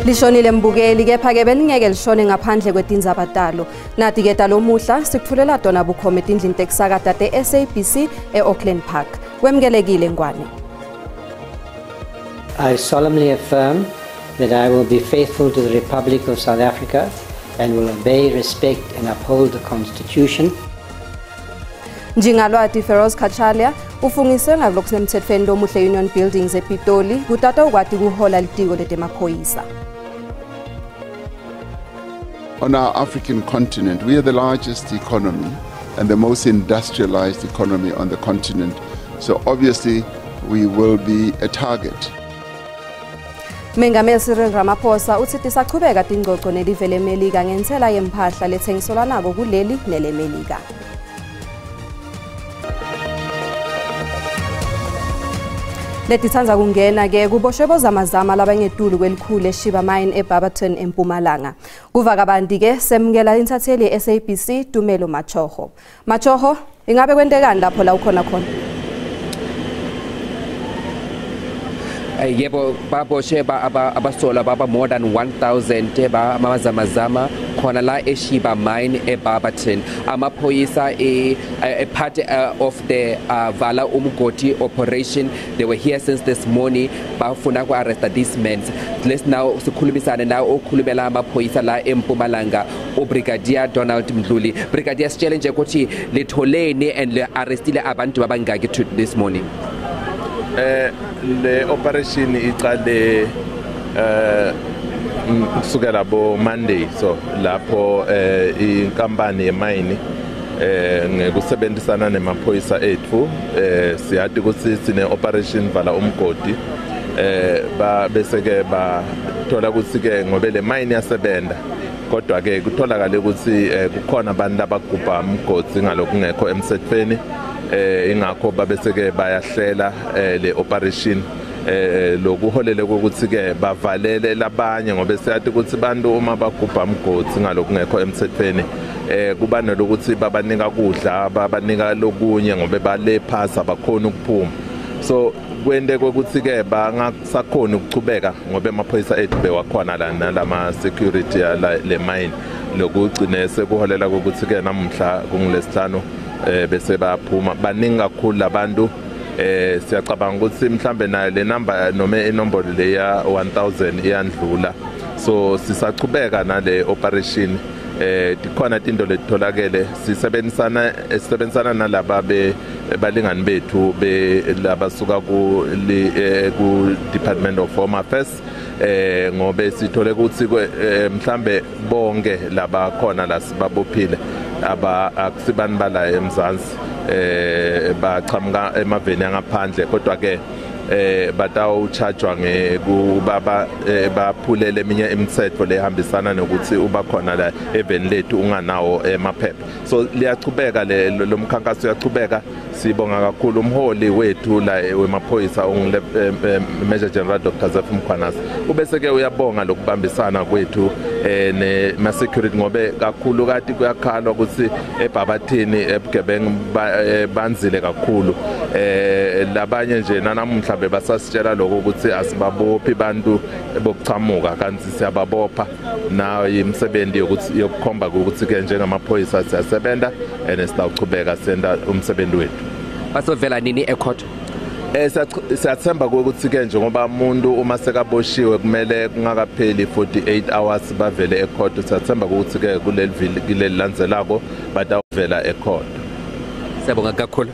Lishonile mbukeli kepha ke beningeke lishone ngaphandle kwetinzabatalo. Nathi ke talomuhla sikuthulela Dona Bukhoma etindlini tekusakata te-SABC e-Auckland Park. Wemkelekile Ngwane. I solemnly affirm that I will be faithful to the Republic of South Africa and will obey, respect and uphold the Constitution. Njingalwati Feroz Khachalia ufungise ngakulokusemthethweni lomuhle Union Buildings ePitoli kutata ukwati kuhola litiko letemaphoyisa. On our African continent, we are the largest economy and the most industrialized economy on the continent. So obviously we will be a target. Mengameli Cyril Ramaphosa uthi tisaqhubeka tingxoxo nelive leMelika ngentsela yempahla lethengisolanako kuleli neleMelika. Letithanza kungena ke kuboshwe zamazama labangetulu kwelikhulu eShiba Mine eBarberton eMpumalanga. Kuva kabanti ke semukela intatheli yeSABC Tumelo Machoho. Machoho, ingabe kwentekani lapho la ukhona khona? Yebo baboshe abasola baba more than 1000 amazamazama khona la eShiba Mine eBarberton. Amaphoyisa a part of the Vala Umgodi operation. They were here since this morning bafuna ku arrest these men. Let's now sikhulumisana la okhulumela amaphoyisa la eMpumalanga uBrigadier Donald Mdluli. Brigadier challenge ukuthi litholeni and le arrestile abantu babangaki this morning. Le operation iqale kusukela bo Monday, so lapho inkampani yemine ngekusebenzisana nemaphoyisa ethu siyathi ukuthi sine operation Vala Umgodi bese ke bathola ukuthi ke ngobe le mine yasebenda kodwa ke kutholakala ukuthi kukhona abantu abagubha umgodi ngalokungekho emsethweni ingakho babese ke bayahlela le operation lokuholele ukuthi ke bavalele labanye ngoba siyathi ukuthi bantu uma bagubha umgodi ngalokungekho emthethweni kuba nelokuthi babanika kudla babanika lokunye ngoba bale phasa bakhona ukuphuma so kwende ukuthi ke bangasakhona ukuchubeka ngoba amaphoyisa ethu bewakhona la nalama security le mine lokugcina sekuholela ukuthi ke namhla kungilesihlanu bese baphuma baningi kakhulu labantu siyacabanga ukuthi mhlambe nayo le number noma inombolo leya 1000 iyandlula so sisachubeka nale operation dikhona into letholakele sisebenzisana nalaba balingani bethu labasuka ku Department of Home Affairs ngobe sithole ukuthi mhlambe bonke laba khona la sibabophile akusibani bala eMzansi baqhamuka emaveni angaphandle kodwa ke batawuchargewa ngekubaba baphulele eminye imithetho lehambisana nokuthi uba khona la eveni lethu unganawo emaphepha so liyachubeka lo mkhankaso uyachubeka sibonga kakhulu umholi wethu la wemaphoyisa Major General Dr. Zeph Mkhwanasi ubese ke uyabonga lokubambisana kwethu nema security ngobe kakhulu kati kuyakhalwa ukuthi eBarberton ebugebengu banzile kakhulu labanye nje nanamhla bebasasitshela lokho ukuthi asibabophi bantu bokuchamuka kanti siyababopha nayo imsebenzi yokukhomba ukuthi ke njengamaphoyisa siyasebenza nesitawuchubeka senda umsebenzi wethu basovela nini ecourt siyathemba ukuthi ke njengoba umuntu uma sekaboshiwe kumele kungakapheli 48 hours bavele ecourt siyathemba ukuthi ke kuleli landzelako batavela ecourt siyabonga kakhulu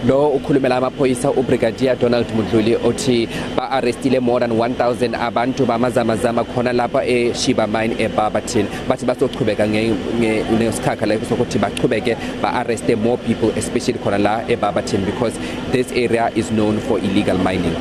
lo ukhulumela amaphoyisa uBrigadier Donald Mdluli othi ba-arrestile more than 1000 abantu bamazamazama khona lapha eShiba Mine eBarberton bathi basochubeka ngesikhathi la sokuthi bachubeke ba-arreste more people especially khona la eBarberton because this area is known for illegal mining.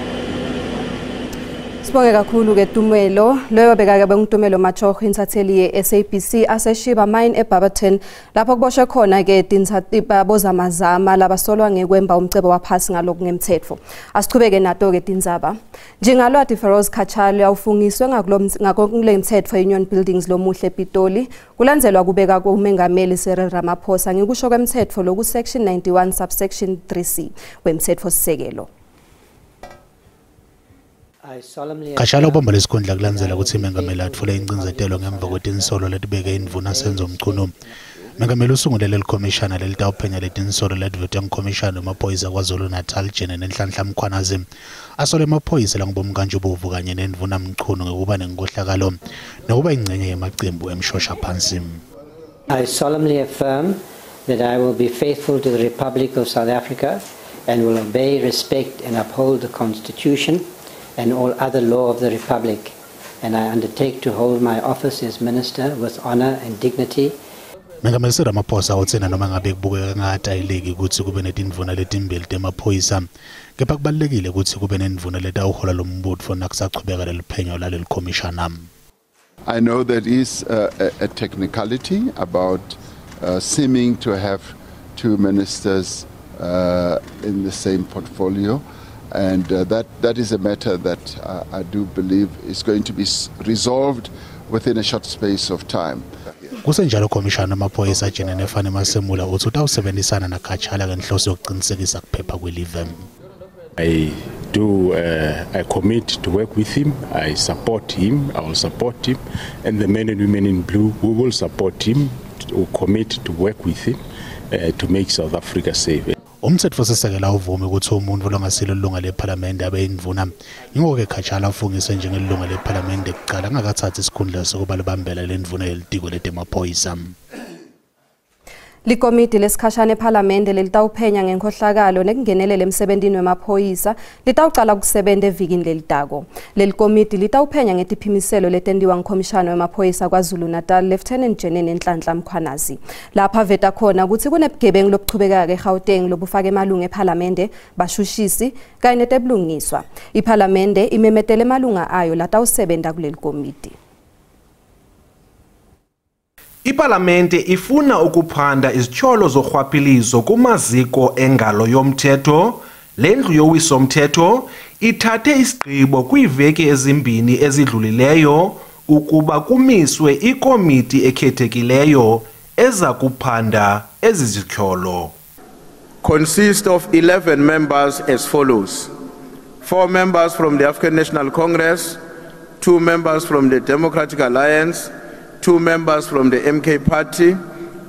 Sibonge kakhulu ke Tumelo loyo beka ke nguTumelo Machoho intatheli yeSABC aseShiba Mine eBarberton lapho kuboshwe khona ke tinzatiba bozamazama labasolwa ngekwemba umcebo waphasi ngalokungemthetho asichubeke nato ke tinzaba njengalwati Feroz Khachalia ufungiswe ngakulemthetho Union Buildings lomuhle ePitoli kulandzelwa kubeka kumengameli Cyril Ramaphosa ngikusho kwemthetho loku section 91 subsection 3C wemthetho sisekelo. Kashala ubamba lesikhundla kulandzela ukuthi imengameli atfule incinzetelo ngemva kwetinsolo letibeke indvuna senzo mchunu. Mengameli usungulele likhomishana lelitawuphenya letinsolo ledvute ngkhomishana wemaphoyisa KwaZulu-Natal Jene Nenhlanhla Mkhwanazi. Asole emaphoyisa langubomkantshubovu kanye nendvuna mchunu ngekuba nenkohlakalo nokuba ingcenye yemacembu emshosha phansi. I solemnly affirm that I will be faithful to the Republic of South Africa and will obey, respect and uphold the Constitution and all other law of the Republic, and I undertake to hold my office as Minister with honor and dignity. Mengameli Ramaphosa utsena noma ngabe kubukeka ngatayileki ukuthi kube netindvuna letimbili temaphoyisa kepha kubalekile ukuthi kube nendvuna letawuhola lombutfo nakusachubeka leliphenyo laleli khomishana. I know there is a technicality about seeming to have two ministers in the same portfolio, and that is a matter that I do believe is going to be resolved within a short space of time. Kusenjalo khomishana amaphoyisa Jene Nefane Masemula uthi utawusebenzisana naKatshala ngenhloso yokuqinisekisa kuphepha kwelive. I commit to work with him. I support him. I will support him, and the men and women in blue, we will support him. We commit to work with him to make South Africa safe. Umthetho sisekela uvumi ukuthi umuntu longasilo ilunga leParliament abe indvuna. Ingoke Katshala ufungise njengelunga leParliament ekuqala angakathathi isikhundla sokuba libambela lendvuna yelitiko letemaphoyisa. Likomiti lesikhashana eParliament lelitawuphenya ngenkhohlakalo nekungenelela emsebentini wemaphoyisa litawuqala ukusebenza evikini lelitako. Lelikomiti litawuphenya ngetiphimiselo letendiwa ngkhomishana wemaphoyisa KwaZulu-Natal Lieutenant Jene Nenhlanhla Mkhwanazi. Lapha veta khona ukuthi kunebugebengu lobuchubekayo eGauteng lobufaka emalunga eParliament bashushisi kanye netebulungiswa. iParliament imemetele emalunga ayo latawusebenza kuleli komiti. iParlamente ifuna ukuphanda izithyolo zorhwaphilizo kumaziko engalo yomthetho. Lendlu yowiso-mthetho ithathe isigqibo kwiiveki ezimbini ezidlulileyo ukuba kumiswe ikomiti ekhethekileyo eza kuphanda ezi zithyolo. Consist of 11 members as follows: 4 members from the African National Congress, 2 members from the Democratic Alliance, 2 members from the MK Party,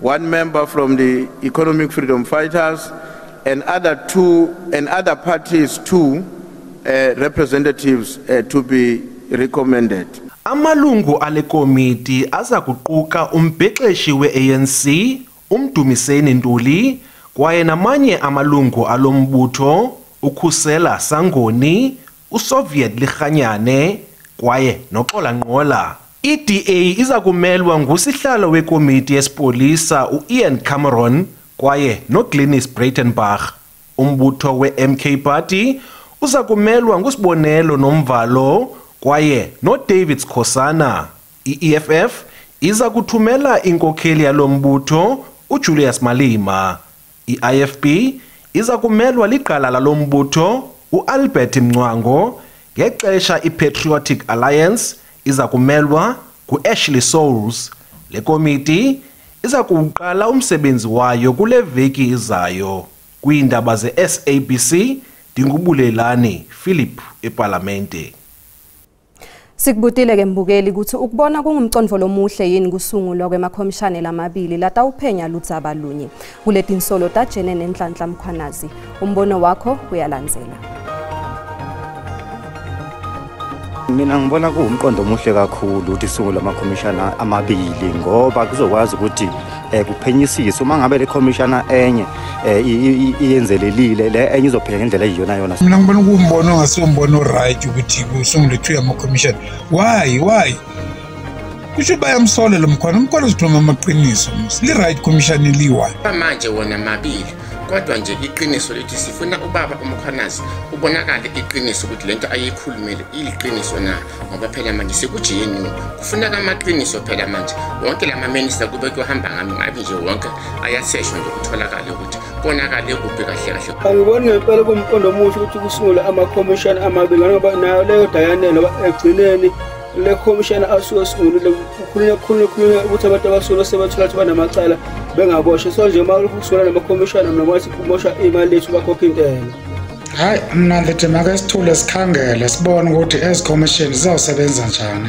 1 member from the Economic Freedom Fighters, and other parties 2 representatives to be recommended. Amalungu ale komiti aza kuquka umbhexeshi we-ANC uMdumiseni Ntuli kwaye namanye amalungu alombutho uKhusela Sangoni, uSoviet Lirhanyane kwaye noXola Nqola. iDA iza kumelwa ngusihlalo wekomiti yesipolisa uIan Cameron kwaye noGlenis Breitenbach. Umbutho weMK Party uza kumelwa ngusibonelo Nomvalo kwaye noDavid Skhosana. iEFF iza kuthumela inkokheli yalombutho uJulius Malema. iIFP iza kumelwa liqala lalombutho uAlbert Mncwango ngexesha iPatriotic Alliance iza kumelwa kuAshley Souls. Le komiti iza kuqala umsebenzi wayo kule veki izayo. Kwiindaba zeSABC Dingubulelani Philip eParlamente. Sikubutile ke mbukeli ukuthi ukubona kungumcondvo lomuhle yini kusungulwa kwemakhomishana lamabili latawuphenya ludzaba lunye kuletinsolo taJene Nenhlanhla Mkhwanazi. Umbono wakho uyalandzela. Mina ngibona kuwumqondo omuhle kakhulu ukuthi isungula amakhomishana amabili ngoba kuzokwazi ukuthi kuphenyisise uma ngabe le khomishana enye iyenzelelile le enye izophenya ngendlela iyona yona. Mina ngibona kuwumbono ongasombono right ukuthi kusungule 2 amakhomishana. Why kusho bayamsola lo mkhwana uzikhuluma amaqiniso li right commission liwa manje wona mabili kodwa nje iqiniso lithi sifuna ubaba uMkhwanazi ubonakala iqiniso ukuthi lento ayikhulumele iliqiniso na ngoba phela manje sekujeni kufuneka amaqiniso phela manje wonke lama minister kube kuhamba ngami ngabe nje wonke ayasesho nje ukutholakala ukuthi bonakala kuphi kahle kahle. Angiboni ngempela kumqondo omuhle ukuthi kusungule amakhomishana amabili ngoba nayo leyo dayanelo egcineni le commission asungulile kukhulunywa ukuthi abantu abasuka sebathola ukuthi banamacala bengaboshwe so nje uma ukusungula nama commission namwathi kubosha imali lethu bakhokha intela. Hayi mina ndithi make sithule sikhangele sibone ukuthi ezikhomishini zizawusebenza njani.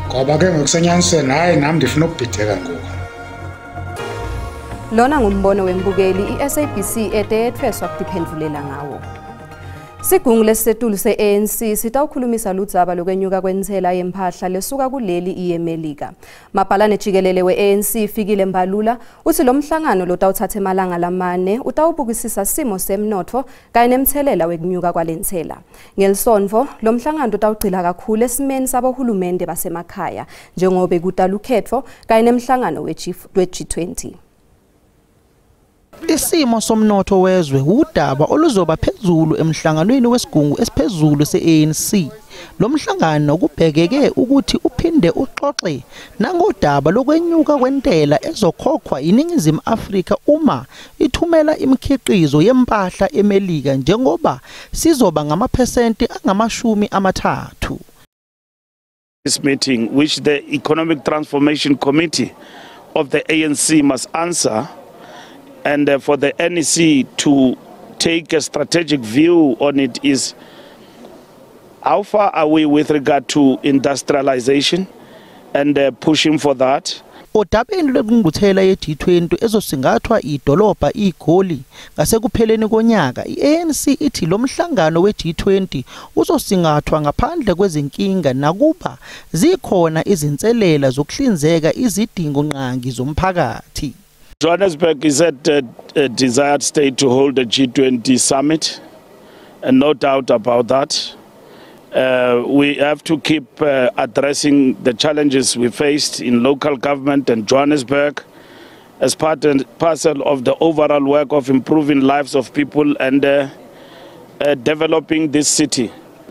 Ngoba ke ngokusenyanisweni hayi nami ndifuna ukubhideka ngoku. Lona ngumbono wembukeli iSABC etethweswa ukuphendulela ngawo. Sigungu lesisetulu se-ANC sitawukhulumisa ludzaba lokwenyuka kwentsela yempahla lesuka kuleli iyemelika. Mabhalane jikelele we-ANC ifikile Mbalula uthi lo mhlangano lotawuthatha emalanga lamane utawubukisisa simo semnotho kanye nemthelela wekunyuka kwalentsela. Ngelisonto lo mhlangano utawugcila kakhulu esimeni sabohulumende basemakhaya njengoba kutalukhetho kanye nemhlangano we-G20. Isimo somnotho wezwe udaba oluzoba phezulu emhlanganweni wesigungu esiphezulu se-ANC. Lo mhlangano kubhekeke ukuthi uphinde uxoxe nangodaba lokwenyuka kwentela ezokhokhwa iNingizimu Afrika uma ithumela imikhiqizo yempahla eMelika njengoba sizoba ngamaphesenti angama-30. This meeting, which the Economic Transformation Committee of the ANC must answer, and for the NEC to take a strategic view on it, is how far are we with regard to industrialization and pushing for that. Odabeni lwengqungquthela ye-G20 ezosingathwa idolobha iGoli ngasekupheleni konyaka, i-ANC ithi lo mhlangano we-G20 uzosingathwa ngaphandle kwezinkinga nakuba zikhona izinselela zokuhlinzeka izidingo nqangi zomphakathi. Johannesburg is at a desired state to hold a G20 summit, and no doubt about that. We have to keep addressing the challenges we faced in local government and Johannesburg as part and parcel of the overall work of improving lives of people and developing this city.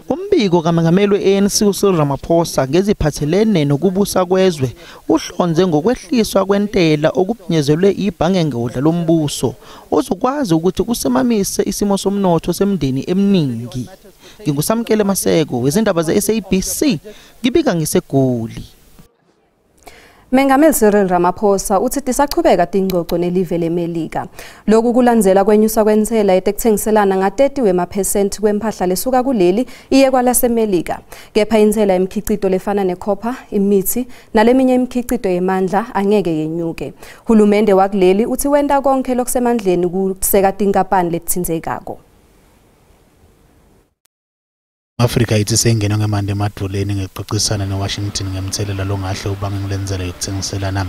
Umbiko kaMengameli we-ANC uCyril Ramaphosa ngeziphathelene nokubusa kwezwe uhlonze ngokwehliswa kwentela okubunyezelwe ibhange ngodla lombuso ozokwazi ukuthi kusemamise isimo somnotho semndeni eminingi. Ngingusamkele Maseko wezindaba ze-SABC ngibika ngiseGoli. Mengameli Cyril Ramaphosa uthi tisachubeka tingcoco nelive leMelika. Lokhu kulandzela kwenyusa kwentsela etekuthengiselana nga-30 wema% kwempahla lesuka kuleli iye kwalaseMelika. Kepha intsela imikhiqito lefana necopper, imithi naleminye imikhiqito yemandla angeke yenyuke. Hulumende wakuleli uthi wenda konke lokusemandleni kuseka tinkampani letitsindzekako. Afrika ithi sengena ngemande emadoleni ngexoxisana neWashington ngemthelela longahle ubange ngilenzela yokuthengiselana.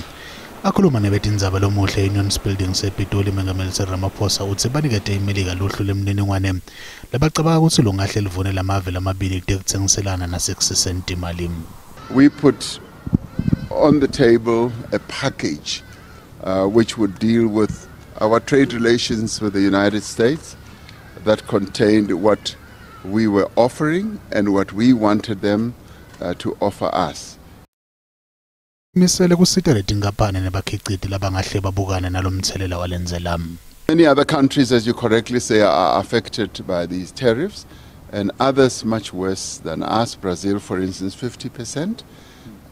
Akhuluma nebetindzaba lomuhle eUnions Building sePitoli Mengameli Cyril Ramaphosa uthi banikete iMelika luhlu lemniningwane labacabanga ukuthi longahle livune lamave lamabili ekuthengiselana nasekusisenta imali. We put on the table a package which would deal with our trade relations with the United States that contained what we were offering and what we wanted them to offer us. Misele kusita letinkampani nebakhiqiti labangahle babukane nalomthelela walendzela. Many other countries, as you correctly say, are affected by these tariffs, and others much worse than us. Brazil, for instance, 50%.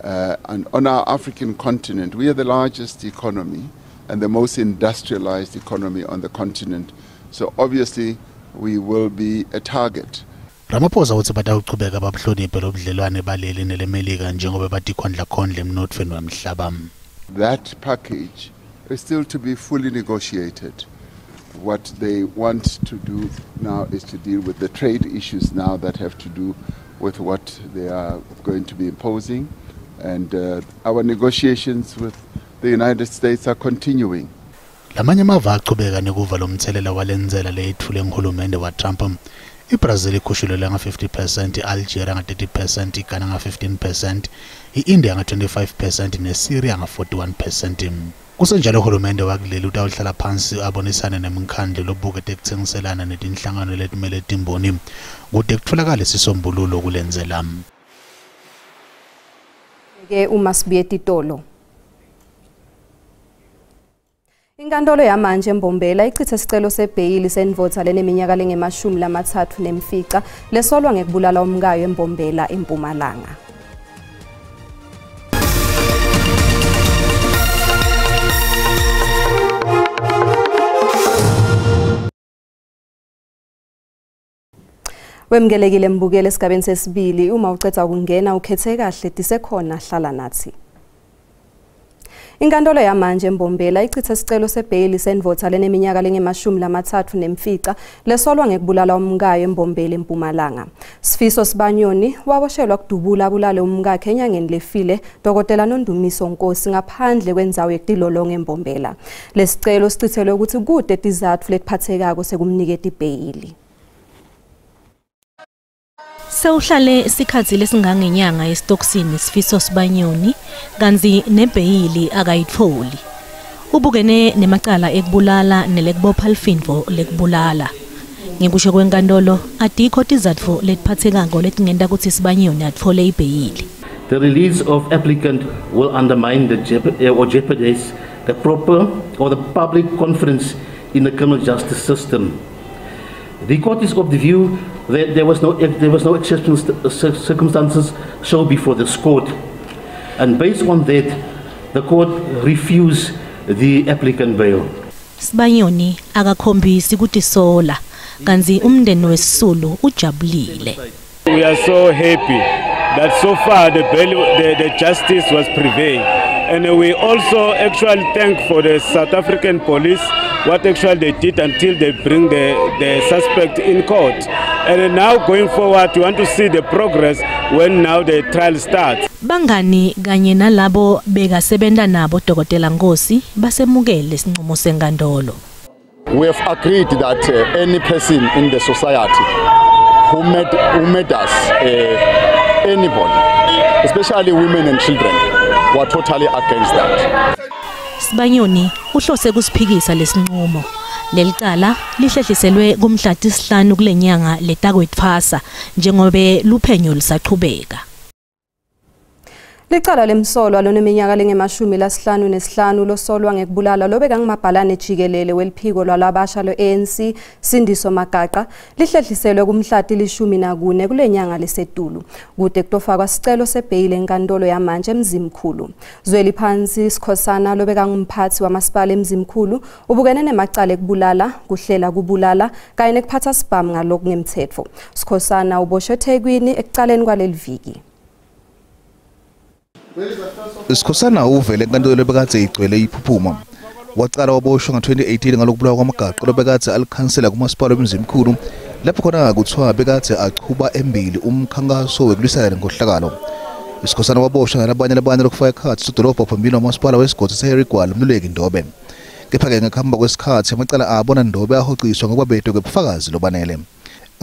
And on our African continent, we are the largest economy and the most industrialized economy on the continent. So obviously, we will be a target. Ramaphosa uthi batawuchubeka babuhloniphe lobudlelwane baleli neleMelika njengoba batikhondla khondla emnothweni wemhlaba. That package is still to be fully negotiated. What they want to do now is to deal with the trade issues now that have to do with what they are going to be imposing, and our negotiations with the United States are continuing. Lamanye amava aqhubeka nekuva lomthelela walendzela leyithule ngihulumende wa Trump. iBrazil ikhushulelwe nga-50%, iAlgeria nga-30%, iGhana nga-15%, iIndia nga-25% neSyria nga-41%. Kusenjalo uhulumende wakuleli utawuhlala phansi abonisane nemikhandlu lobuke tekuthengiselana netinhlangano letimele timboni kude kutholakale isisombululo kulendzela. Ke uma sibuye etitolo. Inkantolo yamanje eMbombela ichithe isicelo sebheyili senvotha leneminyaka lengema-30 nemfica lesolwa ngekubulala umkayo eMbombela eMpumalanga. Wemgelekile mbukele esigabeni sesibili uma ucetha ukungena ukhethe kahle disekhona hlala nathi. Inkantolo yamanje eMbombela ichitha isicelo sebail senvotha leneminyaka lenge-30 nemfica lesolwa ngekubulala umkayo eMbombela eMpumalanga. Sifiso Sibanyoni waboshelwa kudubula bulale umkakhe enyangeni lefile Dr. Nondumiso Nkosi ngaphandle kwendzawo yekudilolonga eMbombela. Lesicelo sichithelwe ukuthi kude izathu letiphathekako sekumniketa ibail. Sewuhlale isikhathi lesingangenyanga esitokisini Sifiso Sibanyoni kanzi nebheyili akayitholi. Ubukene nemacala ekubulala nelekubopha lifinvo lekubulala. Ngikusho kwenkantolo adikho izathu letiphathekako letingenta ukuthi Sibanyoni athole ibheyili. The release of applicant will undermine or jeopardize the proper or the public confidence in the criminal justice system. The court is of the view that there was no exceptional circumstances shown before this court, and based on that, the court refused the applicant bail. Sibanyoni akakhombisi ukuthi sola kanzi umndeni weSisulu ujabulile. We are so happy that so far the justice was prevailed, and we also actually thank for the South African police what actually they did until they bring the suspect in court. And now going forward, we want to see the progress when now the trial starts. Bangani kanye nalabo bekasebenza nabo Dr. Nkosi basemukele isinqumo senkantolo. We have agreed that any person in the society who made us anybody, especially women and children, were totally against that. Sibanyoni uhlose kusiphikisa lesinqumo. Lelicala lihlehliselwe kumhla 5 kulenyanga letakwetfasa njengobe luphenyo lisaqhubeka. Licala lemsolwa loneminyaka lenge-55 losolwa ngekubulala lobeka ngimabhalane jikelele weliphiko lwalabasha lo-ANC Sindiso Magaqa lihlehliselwe kumhla 14 kulenyanga lesetulu kude kutofakwa sicelo sebail enkantolo yamanje eMzimkhulu. Zweli phansi Sikhosana lobeka ngumphathi wamasipala eMzimkhulu ubukene nemacala ekubulala kuhlela kubulala kanye nekuphatha sibhamu ngalokungemthetho. Sikhosana uboshwe eThekwini ekucaleni kwaleliviki. Sikhosana uvele enkantolo lebekade igcwele iphuphuma. Waqala waboshwa ngo-2018 ngalokubulawa kwamagaqa lobekade alikhansela kumasipala eMzimkhulu lapho khona kuthiwa bekade achuba embili umkhankaso wekulwisana nenkohlakalo. Sikhosana waboshwa nalabanye lokufaka ekhathi sidolobha phambili wamasipala wesigodi seHerigwala Mluleki Ndobe. Kepha-ke ngekuhamba kwesikhathi amacala abona Ndobe ahociswa ngokubabedwe kwebufakazi lobanele.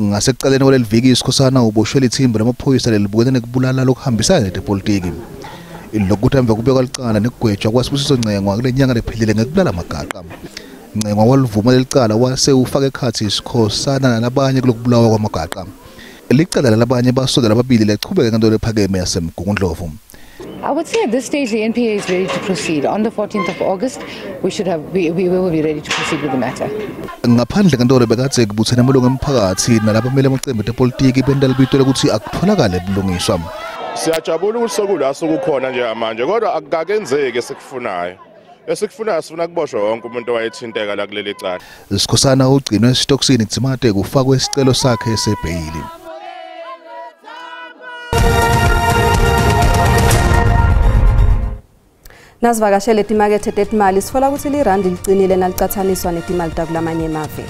Ngasekuqaleni kwaleliviki Sikhosana uboshwe lithimba lamaphoyisa lelibukene nekubulala lokuhambisana nepolitiki. Ilokuthi emva kubekwa licala nekugwetshwa kwaSibusiso Ngcengwa kule nyanga lephelile ngekubulala amagaqa. Ngcengwa walivuma lelicala wase ufaka ekhathi Sikhosana nalabanye kulokubulawa kwamagaqa. Licala lalabanye basondela ababili lechubeka enkantolo ephakeme yaseMgungundlovu. I would say at this stage the NPA is ready to proceed. On the 14th of August, we will be ready to proceed with the matter. Ngaphandle enkantolo bekade kubuthene amalungu emphakathi nalabo abamele amaqembu epolitiki bendala bitole ukuthi akutholakale bulungiswa. Siyajabula ukuthi sokula sokukhona nje manje kodwa akukenzeki esikufunayo. Esikufunayo sifuna kuboshwe wonke umuntu owayethinteka la kuleli cala. Sikhosana ugcinwe esitokisini kudzimate kufakwe isicelo sakhe sebail. Nasivakashele etimakethe tetimali sithola ukuthi lirandi liqinile nalicathaniswa netimali takulamanye emave.